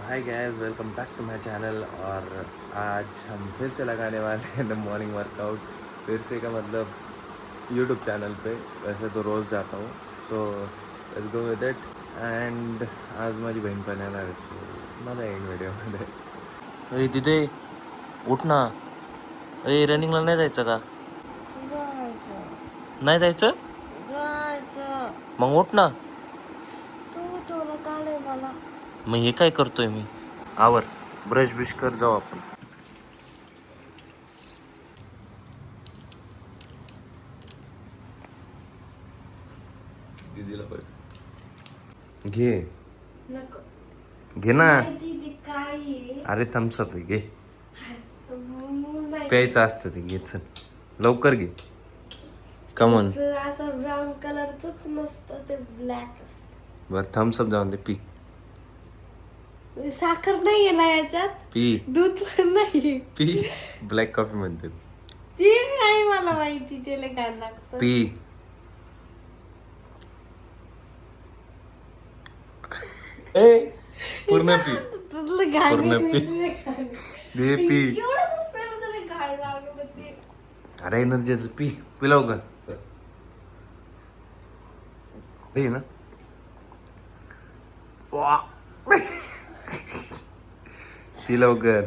High guys, welcome back to my channel. और आज हम फिर से लगाने वाले हैं द मॉर्निंग वर्कआउट। फिर से का मतलब यूट्यूब चैनल पे। वैसे तो रोज़ जाता हूँ, so let's go with it. And आज माझी बहीण पण येणार आहे, सो मला येईन व्हिडिओमध्ये. अरे तिथे उठ ना. अरे रनिंगला नाही जायचं का? नाही जायचं मग उठ ना. मग हे काय करतोय मी? आवर, ब्रश बिश कर, जाऊ आपण. दीदीला पण घे घे ना. अरे थम्सअप आहे, घे. प्यायचं असतं ते, घे. चल लवकर घे. कमॉन. असं ब्राऊन कलरच नसतं, ते ब्लॅक असतं. बरं थम्सअप जाऊन दे, पी. साखर नाहीये ना याच्यात, पी दूध पण नाही. पी. ब्लॅक कॉफी म्हणते. ते नाही मला माहिती, त्याला काय लागतं. पी. ए पूर्ण पी. तुला घाण पूर्ण पी. दे पी. एवढंच पहिलं तुला घाण लागलं ते. अरे एनर्जी पी. पी लवकर. दे ना. पी लवकर.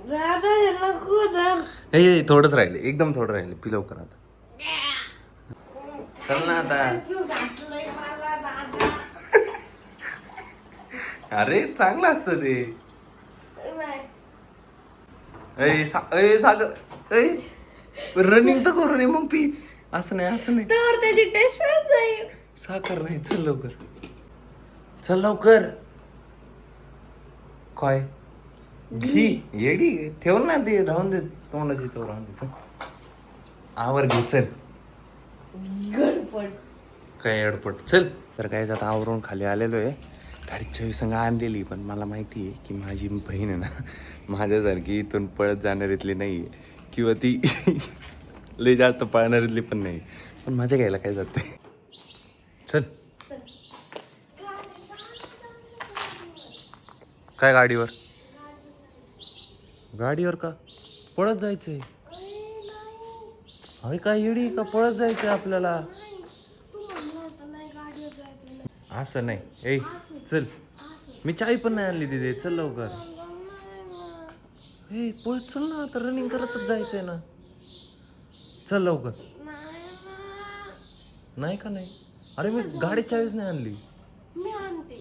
दादा हे नको तर. हे थोडंच राहिले, एकदम थोडं राहिले. पी लवकर आता. चल ना आता. तू घातलंय मला दादा. अरे चांगलं असतं ते. नाही. ए सागर, ए रनिंग तर करू नये मग पी. असं नाही, असं नाही. तर त्याची टेस्ट पण जाईल. साखर नाही. चल लवकर, चल लवकर. काय घी येडी ठेव ना, ते राहून दे तोंडाची चव, राहून दे. चल आवर घे. चल गडपड. काय अडपट. चल. तर काय आता आवरून खाली आलेलो आहे. गाडीत छवी संग आणलेली, पण मला माहिती आहे की माझी बहीण आहे ना, माझ्यासारखी इथून पळत जाणारीतली नाही आहे, किंवा ती लई जास्त पळणारीतली पण नाही. पण माझ्या घ्यायला काय जाते. चल. काय गाडीवर? गाडीवर का पळत जायचंय? अरे काय येडी का पळत जायचंय आपल्याला? असं नाही. ए चल, मी चावी पण नाही आणली तिथे. चल लवकर. ए पळत चल ना, आता रनिंग करतच जायचंय ना. चल लवकर. नाही का नाही? अरे मी गाडी चावीच नाही आणली. मी आणते.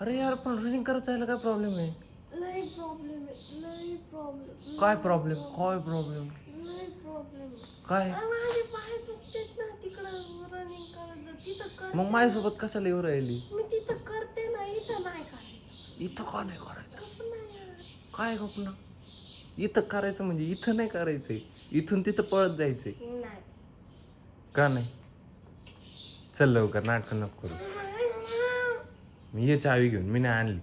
अरे यार, पण रनिंग करत जायला काय प्रॉब्लेम आहे? लई प्रॉब्लेम आहे, लई प्रॉब्लेम. काय प्रॉब्लेम? काय प्रॉब्लेम? लई प्रॉब्लेम. काय? माझे पाय दुखतात ना, तिकडं रनिंग करत तिथं कर. मग माझ्यासोबत कशाला येऊ राहिली? मी तिथं करते ना, इथं नाही करायचं. इथं का नाही करायचं? गप्प नाही यार. काय गपना? इथं करायचं म्हणजे इथं नाही करायचंय, इथून तिथं पळत जायचंय. नाही. का नाही? चल लवकर, नाटकं नको करू. मी ये चावी घेऊन, मी नाही आणली.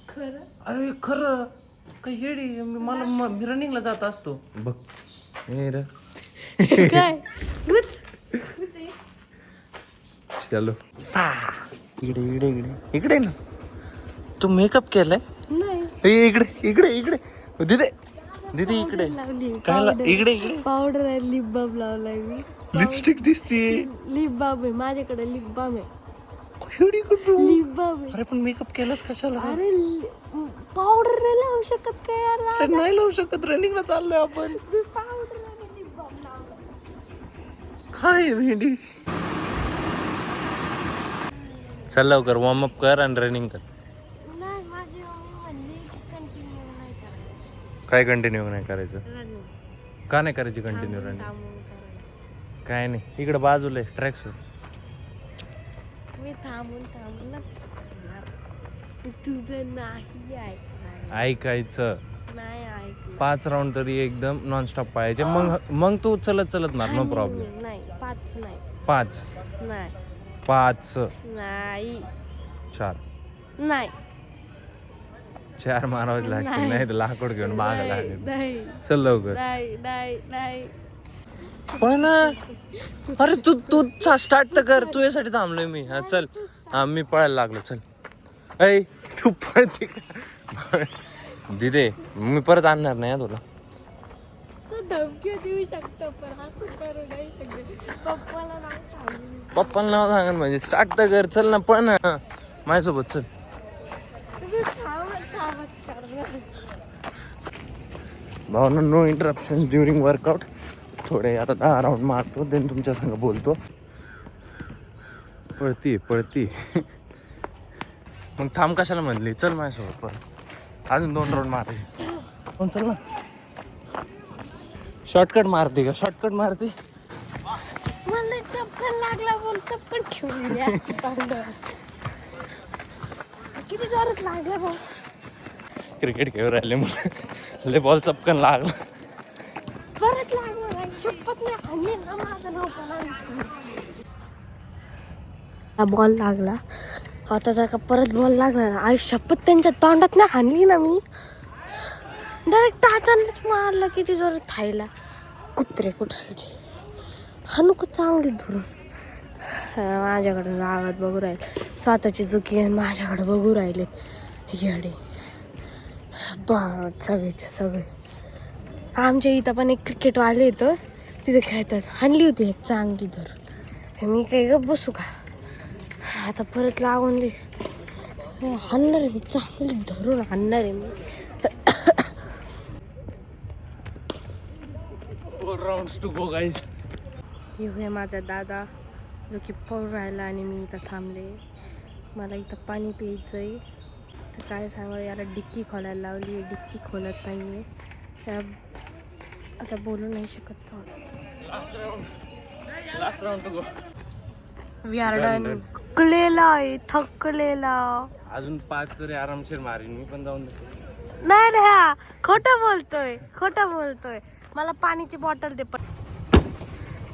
खरं? अरे खरं काय येडी? मी रनिंगला जात असतो बघ. हे र काय? चलो. इकडे इकडे इकडे इकडे ना. तू मेकअप केलाय? नाही. इकडे इकडे इकडे दिदे, दिदी इकडे. काय इकडे इकडे? पावडर आहे, लिप बाम लावलाय मी. लिपस्टिक दिसतीये. लिप बाम आहे माझ्याकडे, लिप बाम आहे. एवढी कुठं? लिप बाम आहे. अरे पण मेकअप केलास कशाला? अरे पावडर नाही लावू शकत काय यार? अरे नाही लावू शकत, रनिंगला चाललोय आपण. मी पावडर आणि लिप बाम लावला. काय भेंडी. चल लवकर, वॉर्म अप कर आणि रनिंग कर. नाही, माझी मम्मी म्हणली की कंटिन्यू नाही करायचं. काय कंटिन्यू नाही करायचं? रनिंग का नाही करायची कंटिन्यू रनिंग? थांबून करायचं. काय नाही, इकडे बाजूला आहे ट्रॅक सूट. मी थांबूनच करणार. तुझं नाही ऐकणार. ऐकायचं. नाही ऐकणार. 5 राऊंड तरी एकदम नॉनस्टॉप पाहायचे, मग तू चलत मार, नो प्रॉब्लेम. नाही, 5 नाही. 5 नाही. 5 नाही. 4 नाही. 4 मारावंच लागतील, नाही तर लाकूड घेऊन मागा लागेल. नाही. चल लवकर. नाही. नाही. नाही. पण ना, अरे तू स्टार्ट तर कर. तू यासाठी थांबलोय मी. हा चल. हा मी पळायला लागलो. चल ऐ तू पळते का? दिदे मी परत आणणार नाही तुला. तू धमकी देऊ शकतो पण असं करू नाही शकत. पप्पाला नाही सांगू. पप्पाला नाव सांगा म्हणजे स्टार्ट तर कर. चल ना पळ ना माझ्यासोबत चल. तुम्ही थांबत करणार. भावना नो इंटरप्शन ड्युरिंग वर्कआउट. थोडे आता 10 राऊंड मारतो देन तुमच्या संग बोलतो. पळती मग थांब कशाला म्हणली. चल माझ्यासोबत परत अजून 2 राऊंड मारायचे. पण चल ना. शॉर्टकट मारते का? शॉर्टकट मारते. मला चपकन लागला पण चपकन ठेवून द्या तोंडावर. किती जोरात लागला बा. क्रिकेट खेळून राहिले मला लय बॉल चपकन लागला. परत लागला नाही. शपथ नाही हाणली ना माझं नाव पण. बॉल लागला आता जर का परत बॉल लागला ना आई शपथ त्यांच्या तोंडात नाही हाणली ना मी. डायरेक्ट टाचानच मारलं किती जोरात थायला. कुत्रे कुठालचे हानू का चांगली धरून. माझ्याकडे रागात बघू राहिले. स्वतःची चुकी आहे माझ्याकडे बघू राहिलेत येडे बा. सगळेचे सगळे आमच्या इथं पण एक क्रिकेटवाले येतं तिथे खेळतात. हाणली होती एक चांगली धरून. मी काही गप बसू का? आता परत लागून दे. हाणणार आहे मी चांगली धरून हाणणार आहे मी. 4 rounds to go guys. हे माझा दादा जो की पळून राहिला आणि मी इथं थांबले. मला इथं पाणी प्यायचं आहे तर काय सांगा याला डिक्की खोलायला लावली. डिक्की खोलत नाही आहे. आता बोलू नाही शकत तो. Last round to go. We are done. थकलेला अजून 5 तरी आरामशीर मारीन मी पण जाऊन देतो. नाही नाही खोटं बोलतोय. मला पाणीची बॉटल दे पण.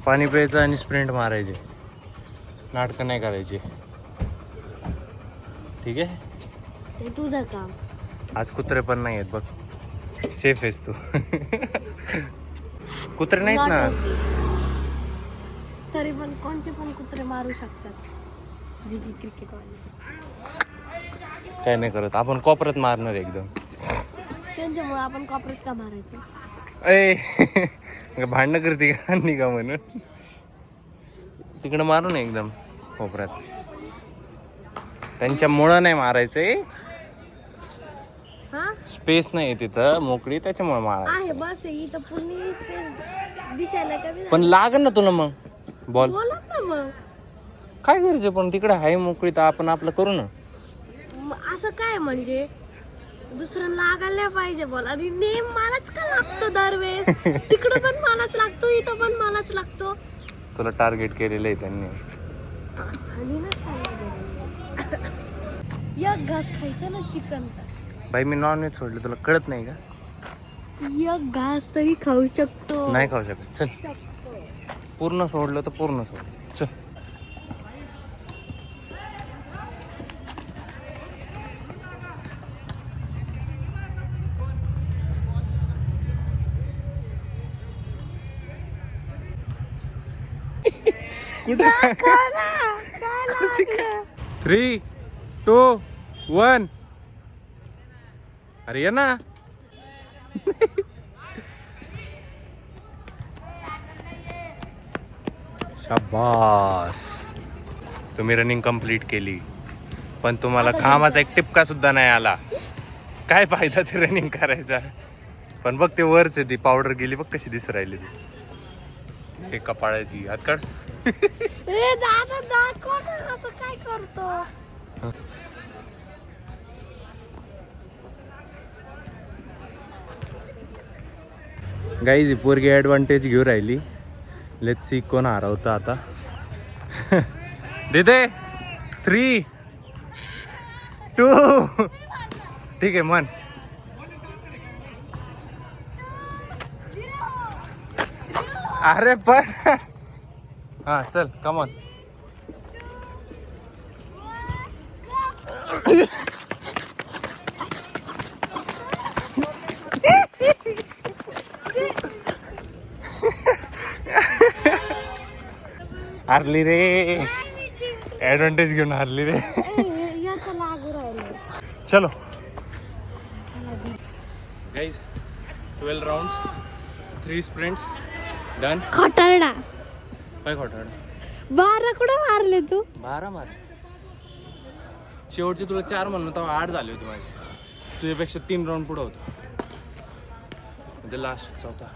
पाणी प्यायचं आणि स्प्रिंट मारायचे. नाटकं नाही करायचे. ठीक आहे. ते तुझं काम. आज कुत्रे पण नाही आहेत बघ. सेफ आहेस तू. कुत्रे नाहीत ना. तरी पण कोणते पण कुत्रे मारू शकतात जे की क्रिकेटवाले. काय नाही करत. आपण कॉपरात मारणार एकदम. त्यांच्यामुळे आपण कॉपरेट का मारायचं. ए भांडणं करते का निघा म्हणून. तिकडं मारू ना एकदम कोपऱ्यात. त्यांच्यामुळं नाही मारायचंय. हा स्पेस नाही तिथं मोकळी त्याच्यामुळे मारायचं आहे बस. इथं पूर्ण स्पेस दिसायला कमी. पण लागन ना तुला मग बॉल. बोला ना मग. काय करायचं पण तिकडे आहे मोकळी तर आपण आपलं करू ना. असं काय म्हणजे दुसऱ्याला लागायला पाहिजे बॉल आणि नेम मलाच का लागतो दरवेळेस. तिकडं पण मलाच लागतो इथं पण मलाच लागतो. तुला टार्गेट केलेलं आहे त्यांनी. आणि ना एक घास खायचा ना चिकनचा. बाई मी नॉनव्हेज सोडलं तुला कळत नाही का? एक घास तरी खाऊ शकतो. नाही खाऊ शकत. चल पूर्ण सोडलं तर पूर्ण सोड. चल कुठे 3, 2, 1. अरे ये ना. शाबास. तुम्ही रनिंग कंप्लीट केली पण तुम्हाला घामाचा एक टिपका सुद्धा नाही आला. काय फायदा ते रनिंग करायचा. पण बघ ते वरच आहे ती पावडर गेली बघ कशी दिसू राहिली ती. हे कपाळाची हात काढ. दादा दाखव ना असं काय करतो. गाईज पोरगी ॲडव्हान्टेज घेऊ राहिली. लेट्स सी कोण हरवतं आता. देते 3, 2. ठीक आहे मन. अरे पण हा चल कमॉन. हारली रे. ॲडव्हान्टेज घेऊन हारली रे. याचा लागू राहिला. राहिले. चलो चला दी. Guys 12 rounds 3 sprints done. खटारडा काय खोटा 12 कुठं मारले तू? 12 मार. शेवटचे तुला 4 म्हणून तेव्हा 8 झाले होते माझे. तुझ्यापेक्षा 3 राऊंड पुढं होतो. म्हणजे लास्ट चौथा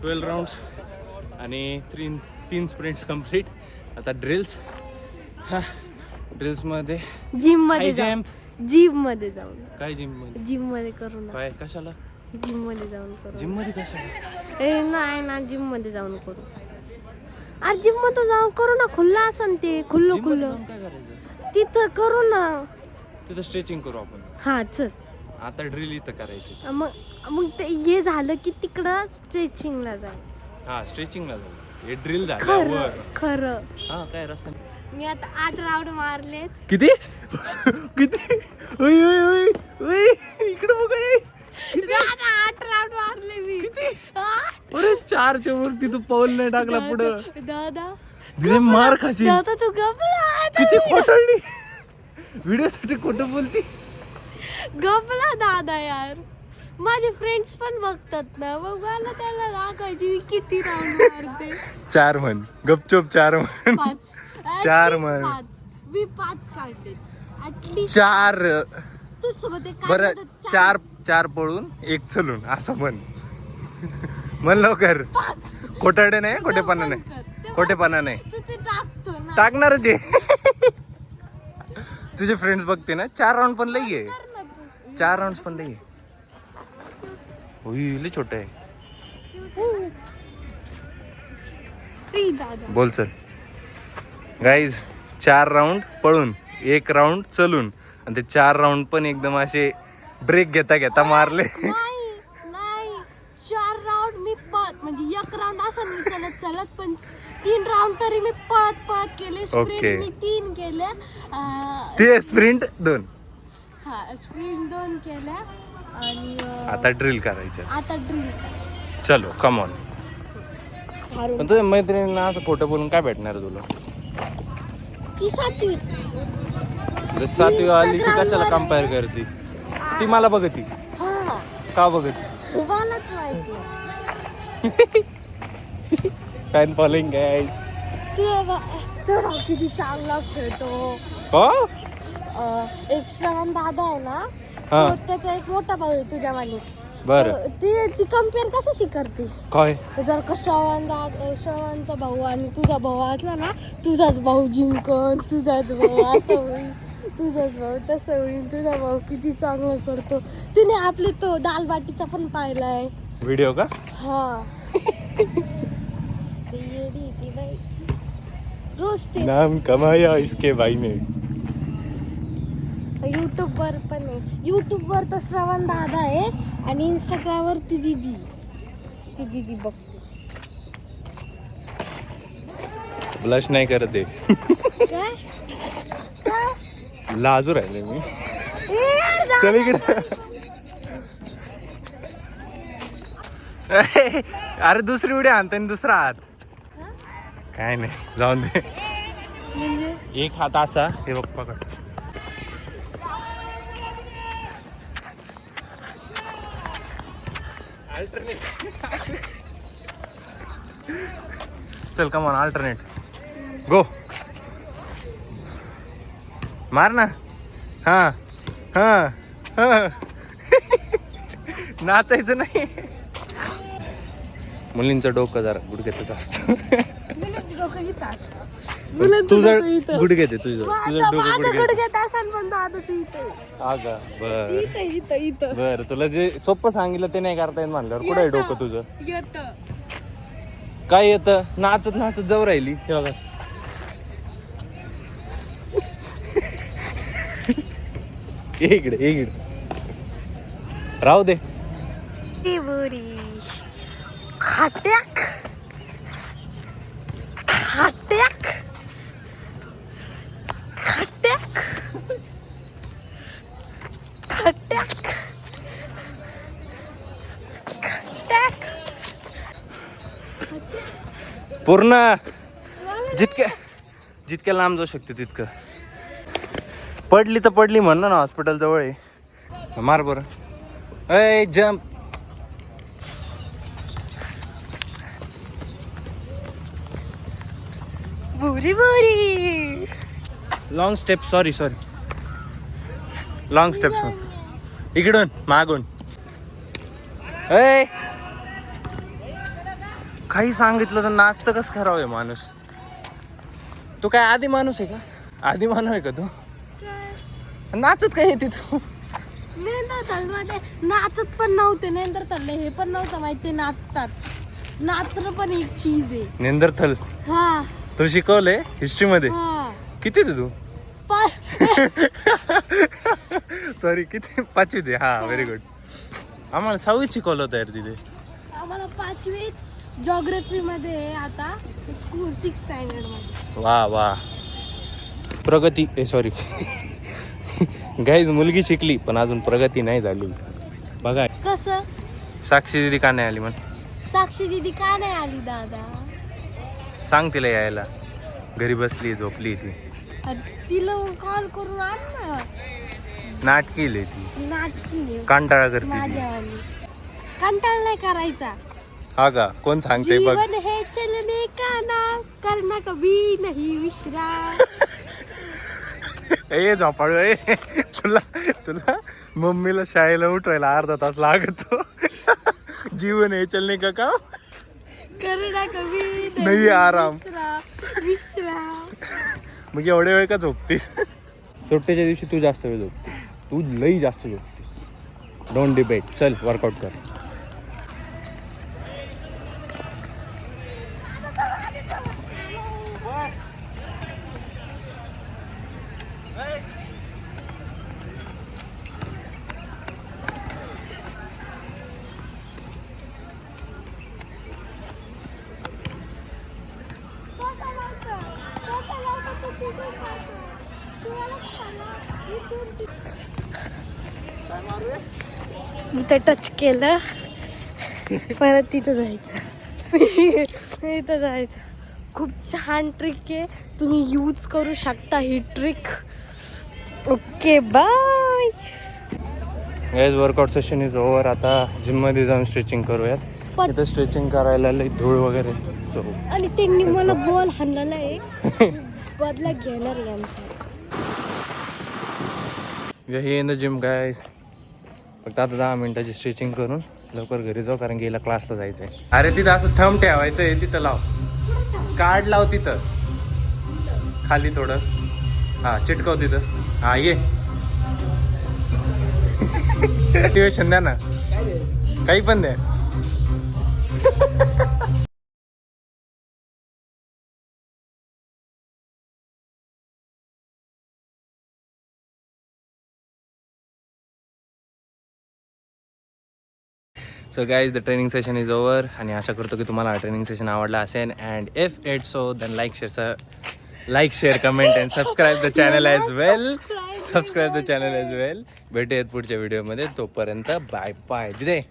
12 राऊंड्स आणि 3 स्प्रिंट्स कम्प्लीट. आता ड्रिल्स. हां ड्रिल्समध्ये जिम मध्ये हाय जाऊन जम्प. जिम मध्ये जाऊन काय जिममध्ये? जिम मध्ये करू ना. काय कशाला? जिम मध्ये जाऊन करू. जिममध्ये कशाला? ए नाही ना जिम मध्ये जाऊन करू. अरे जिम मध्ये जाऊन करू ना. खुल्ला असन ते खुल्लं जिममध्ये खुल्लं जाऊन काय करायचं? तिथं करू ना. तिथं स्ट्रेचिंग करू आपण. हा चल. आता ड्रिल इथं करायची. मग ते हे झालं की तिकडं स्ट्रेचिंगला जायचं. हां स्ट्रेचिंगला जाऊ. हे ड्रिल खरं झाल्यावर खरं. हां काय रस्त्याने. मी आता 8 राऊंड मारलेत. किती किती? ओय ओय ओय ओय इकडे बघ. दादा 8 राऊंड मारले मी. आठ. अरे 4च्या वरती तू पाऊल नाही टाकला पुढं. दादा दिले मार खाशी. दादा तू गपला. किती खोटळली. व्हिडिओ साठी खोटं बोलती. गपला दादा यार. माझे फ्रेंड्स पण बघतात ना. मग मला त्याला दाखवायची मी किती राऊंड मारते. 4 म्हण गपचूप 4 म्हण. 5 4 म्हण. मी 5 काढले ऍटलीस्ट. 4 तू सोबत एक बरं काढलं तर 4. 4 पळून 1 चलून असं म्हण. म्हण लवकर. 5 खोटाडे नाही खोटेपणा नाही. खोटेपणा नाही तू ते टाकतो ना. टाकणारच आहे. तुझे फ्रेंड्स बघते ना 4 राऊंड पण लई आहे. कर ना तू. 4 राऊंड पण लई आहे. लई छोट आहे. ई दादा बोल चल. गाईज 4 राऊंड पळून 1 राऊंड चलून आणि ते 4 राऊंड पण एकदम असे ब्रेक घेता घेता मारले. नाही नाही 4 राऊंड मी पळत म्हणजे 1 राऊंड असं मी चलत चलत पण 3 राऊंड तरी मी पळत पळत केले. Okay. स्प्रिंट मी 3 केल्या. ते स्प्रिंट 2. हा स्प्रिंट 2 केल्या आणि आता ड्रिल करायचं. आता ड्रिल चलो कम ऑन. पण तुझ्या मैत्रिणींना असं खोटं बोलून काय भेटणार तुला? ती 7वी. 7वी वालीशी कशाला कम्पेअर करते? ती मला बघती. हा का बघती? मलाच माहिती. Fan following guys. तो किती चांगला खेळतो. हो एक श्रवण दादा आहे ना. हा. तो त्याचा एक मोठा भाऊ आहे तुझ्या वाणीच. बरं ती कम्पेअर कशाशी करते? काय? जर का श्रवणचा भाऊ आणि तुझा भाऊ असला ना. तुझाच भाऊ जिंकन. तुझाच भाऊ असं होईल. तुझाच भाऊ तसं होईल. तुझा भाऊ किती चांगलं करतो. तिने आपले तो दाल बाटीचा पण पाहिलाय व्हिडिओ का? हा. रोज ते नाम कमाया इसके भाई ने. युट्यूब वर पण आहे. युट्यूब वर तर श्रवण दादा आहे आणि इंस्टाग्राम वर ती दीदी बघते. ब्लश नाही करत आहे. काय काय लाजू राहिले मी. ए यार दादा. चल इकडे. अरे दुसरी उडी आणते आणि दुसरा हात. काय नाही जाऊन दे. म्हणजे एक हात असा हे बघ पकड. चल कम ऑन अल्टरनेट गो. मार ना. हा हा हा. नाचायचं नाही. मुलींचं डोकं जरा गुडघ्यातच असतं. मुलांची डोकं इथं असतं. तुझं गुडघ्यात आहे. तुझं डोकं गुडघ्यात. गुडघ्यात असन पण दादाचं इथं. हा का? बर इथं बर तुला जे सोपं सांगितलं ते नाही करता येत म्हणल्यावर कुठं आहे डोकं तुझं? येतं. काय येतं? नाचत नाचत जाऊ राहिली हे बघा. इकडे राहू दे. बुरी खाट्याक खाट्याक खाट्याक खाट्याक खाट्याक. पूर्ण जितक्या लांब जाऊ शकते तितकं. पडली तर पडली म्हण ना, हॉस्पिटल जवळ आहे. मार बरं. अय जम्प. बुरी बुरी. Long step. Sorry long steps. इकडून मागून. अय काही सांगितलं तर नाचतं कसं खराब आहे माणूस. तू काय आधी माणूस आहे का? आधी मानव आहे का तू? नाचत काय येते तू? नेंदरथलमध्ये नाचत पण नव्हते. नेंदरथलले हे पण नव्हतं माहिती नाचतात. नाचणं पण एक चीज आहे. नेंदरथल हा तू शिकवलंय हिस्ट्री मध्ये? हा किती ते तू? सॉरी किती? 5वी ते. हा व्हेरी गुड. आम्हाला 6वीत शिकवलं होतं यार तिथे. आम्हाला 5वीत जॉग्राफी मध्ये आता स्कूल 6th स्टँडर्ड मध्ये. वा प्रगती. सॉरी गाईज मुलगी शिकली पण अजून प्रगती नाही झाली. बघा कसं? साक्षी दीदी का नाही आली म्हण? साक्षी दीदी का नाही आली दादा? सांग तिला यायला. घरी बसली झोपली ती. तिला कॉल करून आण ना. नाटकी लय ती. नाटकी कांटाळा करते ती. माझ्यावाली कंटाळ नाही करायचा. हा का? कोण सांगते बघ. जीवन है चलने का नाम, करना कभी नहीं विश्राम. ए झोपाळू ए. तुला मम्मीला शाळेला उठवायला अर्धा तास लागतो. जीवन हे चलने का काम, करना कभी नाही आराम. विश्राम. मग एवढ्या वेळ का झोपतीस? सुट्टीच्या दिवशी तू जास्त वेळ झोपते. तू लई जास्त झोपते. Don't debate. चल वर्कआउट कर. इथं टच केलं परत तिथं जायचं. इथं जायचं. खूप छान ट्रिक आहे. तुम्ही यूज करू शकता ही trick. Okay bye. Guys workout session is over. आता जिममध्ये जाऊन स्ट्रेचिंग करूयात. इथं स्ट्रेचिंग करायला लई धूळ वगैरे. आणि त्यांनी मला बॉल हाणलेला आहे. बदला घेणार यांचा. हे इन द जिम गाइस. फक्त आता 10 मिनिटाची स्ट्रेचिंग करून लवकर घरी जाऊ, कारण गेला क्लासला जायचंय. अरे तिथं असं थंब ठेवायचं आहे. तिथं लाव. कार्ड लाव तिथं खाली थोडं. हा चिटकव तिथं. हा ये. मोटिवेशन द्या ना. काही पण द्या. So guys the training session is over. आणि आशा करतो की तुम्हाला हा ट्रेनिंग सेशन आवडला असेल. And if it so then like share comment and subscribe the channel as well. Subscribe the channel as well. भेटूयात पुढच्या व्हिडिओमध्ये. तोपर्यंत बाय बाय. दिदे